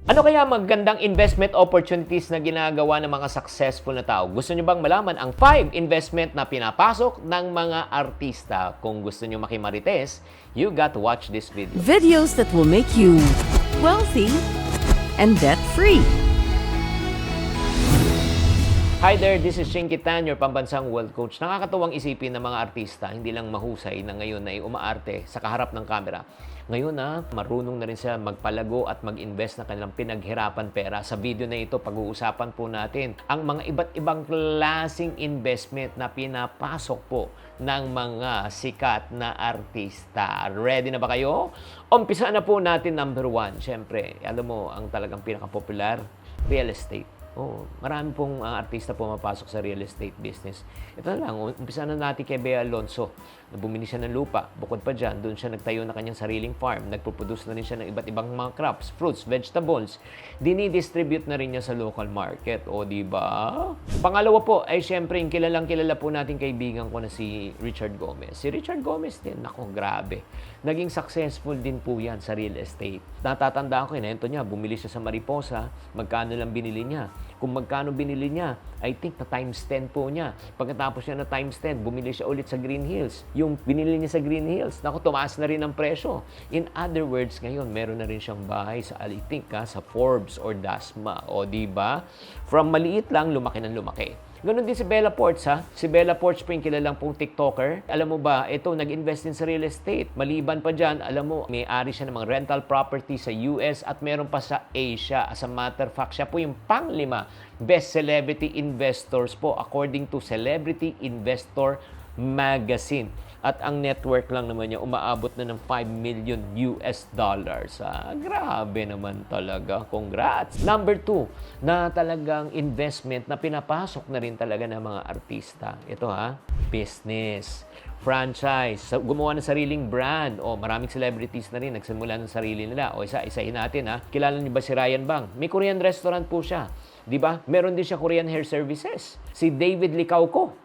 Ano kaya magandang investment opportunities na ginagawa ng mga successful na tao? Gusto nyo bang malaman ang 5 investment na pinapasok ng mga artista? Kung gusto nyo makimarites, you got to watch this video. Videos that will make you wealthy and debt-free. Hi there, this is Shinky Tan, your pambansang wealth coach. Nakakatuwang isipin ng mga artista, hindi lang mahusay na ngayon ay umaarte sa kaharap ng kamera. Ngayon marunong na rin sila magpalago at mag-invest na kanilang pinaghirapan pera. Sa video na ito, pag-uusapan po natin ang mga iba't ibang klaseng investment na pinapasok po ng mga sikat na artista. Ready na ba kayo? Umpisa na po natin number 1. Siyempre, alam mo, ang talagang pinaka-popular, real estate. Marami pong artista pumapasok sa real estate business. Ito na lang, umpisa na natin kay Bea Alonzo. Bumili siya ng lupa. Bukod pa dyan, doon siya nagtayo na kanyang sariling farm. Nagpuproduce na rin siya ng iba't ibang mga crops, fruits, vegetables. Dinidistribute na rin niya sa local market. O, di ba? Pangalawa po ay siyempre yung kilala po natin kaibigan ko na si Richard Gomez. Si Richard Gomez din, nako, grabe. Naging successful din po yan sa real estate. Natatandaan ko, inento niya, bumili siya sa Mariposa, magkano lang binili niya. Kung magkano binili niya, I think na times 10 po niya. Pagkatapos niya na times 10, bumili siya ulit sa Green Hills. Yung binili niya sa Green Hills, naku, tumaas na rin ang presyo. In other words, ngayon, meron na rin siyang bahay sa, I think, sa Forbes or Dasma. O, di ba? From maliit lang, lumaki ng lumaki. Ganon din si Bella Ports, ha? Si Bella Ports po yung kilalang pong TikToker. Alam mo ba, ito, nag-invest din sa real estate. Maliban pa dyan, alam mo, may-ari siya ng mga rental property sa US at meron pa sa Asia. As a matter of fact, siya po yung pang-5 best celebrity investors po according to Celebrity Investor Magazine. At ang network lang naman niya, umaabot na ng $5 million. Grabe naman talaga. Congrats! Number 2, na talagang investment na pinapasok na rin talaga ng mga artista. Ito business, franchise, gumawa ng sariling brand. Maraming celebrities na rin nagsimula ng sarili nila. Isa-isahin natin Kilala niyo ba si Ryan Bang? May Korean restaurant po siya. Di ba? Meron din siya Korean hair services. Si David Licauco.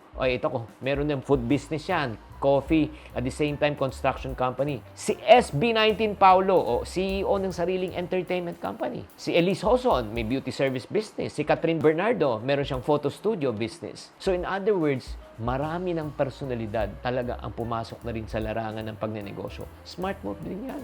Meron din food business yan, coffee, at the same time, construction company. Si SB19 Paulo, CEO ng sariling entertainment company. Si Elise Hoson, may beauty service business. Si Catherine Bernardo, meron siyang photo studio business. So in other words, marami ng personalidad talaga ang pumasok na rin sa larangan ng pagnenegosyo. Smart move din yan.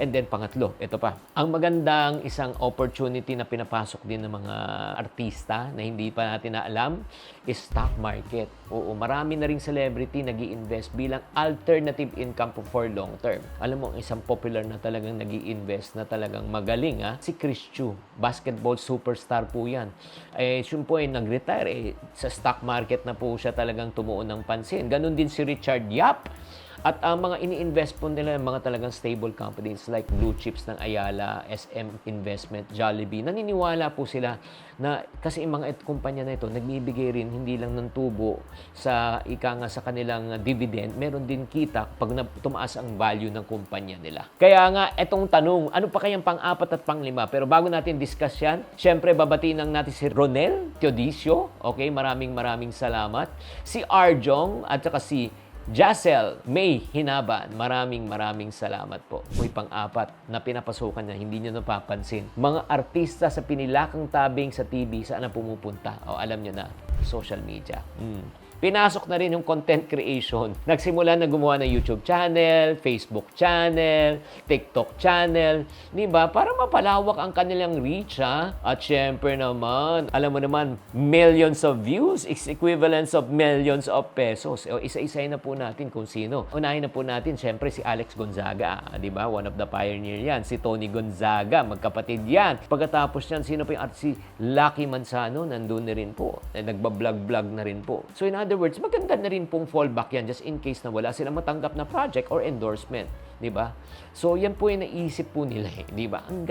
And then, pangatlo, ito pa. Ang magandang isang opportunity na pinapasok din ng mga artista na hindi pa natin naalam is stock market. Marami na ring celebrity nag-i-invest bilang alternative income for long term. Alam mo, isang popular na talagang nag-i-invest na talagang magaling, si Chris Chu. Basketball superstar po yan. Siya po ay nag-retire. Sa stock market na po siya talagang tumuon ng pansin. Ganon din si Richard Yap. At ang mga ini-invest po nila, mga talagang stable companies like blue chips ng Ayala, SM Investment, Jollibee. Naniniwala po sila na kasi yung mga kumpanya na ito, nagbibigay rin hindi lang ng tubo sa sa kanilang dividend, meron din kita pag tumaas ang value ng kumpanya nila. Kaya nga, etong tanong, ano pa kayang pang-4 at pang-5? Pero bago natin discuss yan, syempre babatiin lang natin si Ronel Teodicio. Okay, maraming salamat. Si Arjong at saka si Jacel May Hinaban, maraming salamat po. Pang-4 na pinapasukan niya, hindi niyo napapansin. Mga artista sa pinilakang tabing sa TV, saan na pumupunta? Alam niyo na, social media. Pinasok na rin yung content creation. Nagsimula na gumawa ng YouTube channel, Facebook channel, TikTok channel. Diba? Para mapalawak ang kanilang reach, At syempre naman, alam mo naman, millions of views is equivalents of millions of pesos. Isa-isayin na po natin kung sino. Unahin na po natin, syempre si Alex Gonzaga. Diba? One of the pioneer yan. Si Tony Gonzaga, magkapatid yan. Pagkatapos yan, sino pa yung si Lucky Manzano, nandun na rin po. Nagbablog-vlog na rin po. So in other words, maganda na rin pong fallback yan just in case na wala silang matanggap na project or endorsement. Diba? So, yan po yung naisip po nila. Diba? Ang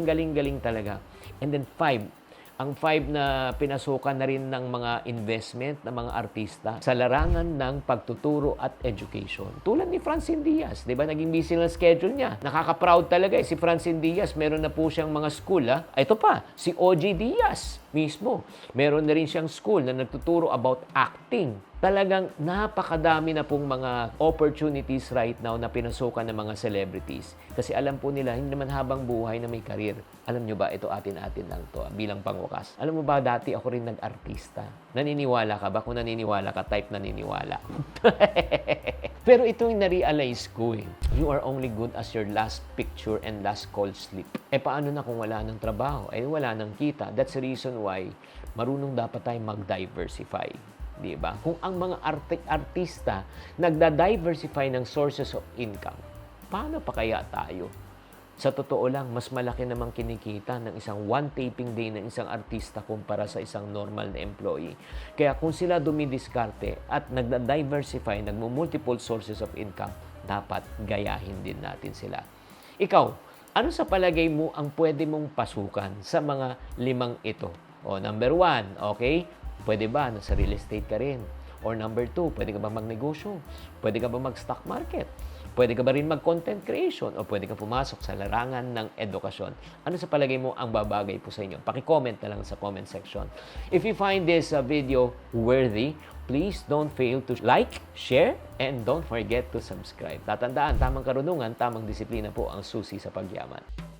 galing talaga. And then 5. Ang 5 na pinasukan na rin ng mga investment ng mga artista sa larangan ng pagtuturo at education. Tulad ni Francine Diaz, di ba? Naging busy ng schedule niya. Nakaka-proud talaga si Francine Diaz. Meron na po siyang mga school. Ito pa, si OG Diaz mismo. Meron na rin siyang school na nagtuturo about acting. talagang napakadami na pong mga opportunities right now na pinasukan ng mga celebrities. Kasi alam po nila, hindi naman habang buhay na may karir. Alam nyo ba, ito atin-atin lang to bilang pangwakas. Alam mo ba, dati ako rin nag-artista. Naniniwala ka ba? Kung naniniwala ka, type naniniwala. Pero ito yung na-realize ko eh. You are only good as your last picture and last call slip. Eh paano na kung wala ng trabaho? Eh wala ng kita. That's the reason why marunong dapat tayo mag-diversify. Di ba? Kung ang mga artista nagda-diversify ng sources of income, paano pa kaya tayo? Sa totoo lang, mas malaki namang kinikita ng isang one taping day ng isang artista kumpara sa isang normal na employee. Kaya kung sila dumidiskarte at nagda-diversify, nagmo-multiple sources of income, dapat gayahin din natin sila. Ikaw, ano sa palagay mo ang pwede mong pasukan sa mga 5 ito? O, number 1, okay? Pwede ba nasa real estate ka rin? Or number 2, pwede ka ba magnegosyo? Pwede ka ba mag-stock market? Pwede ka ba rin mag-content creation? O pwede ka pumasok sa larangan ng edukasyon? Ano sa palagay mo ang babagay po sa inyo? Paki-comment na lang sa comment section. If you find this video worthy, please don't fail to like, share, and don't forget to subscribe. Tatandaan, tamang karunungan, tamang disiplina po ang susi sa pagyaman.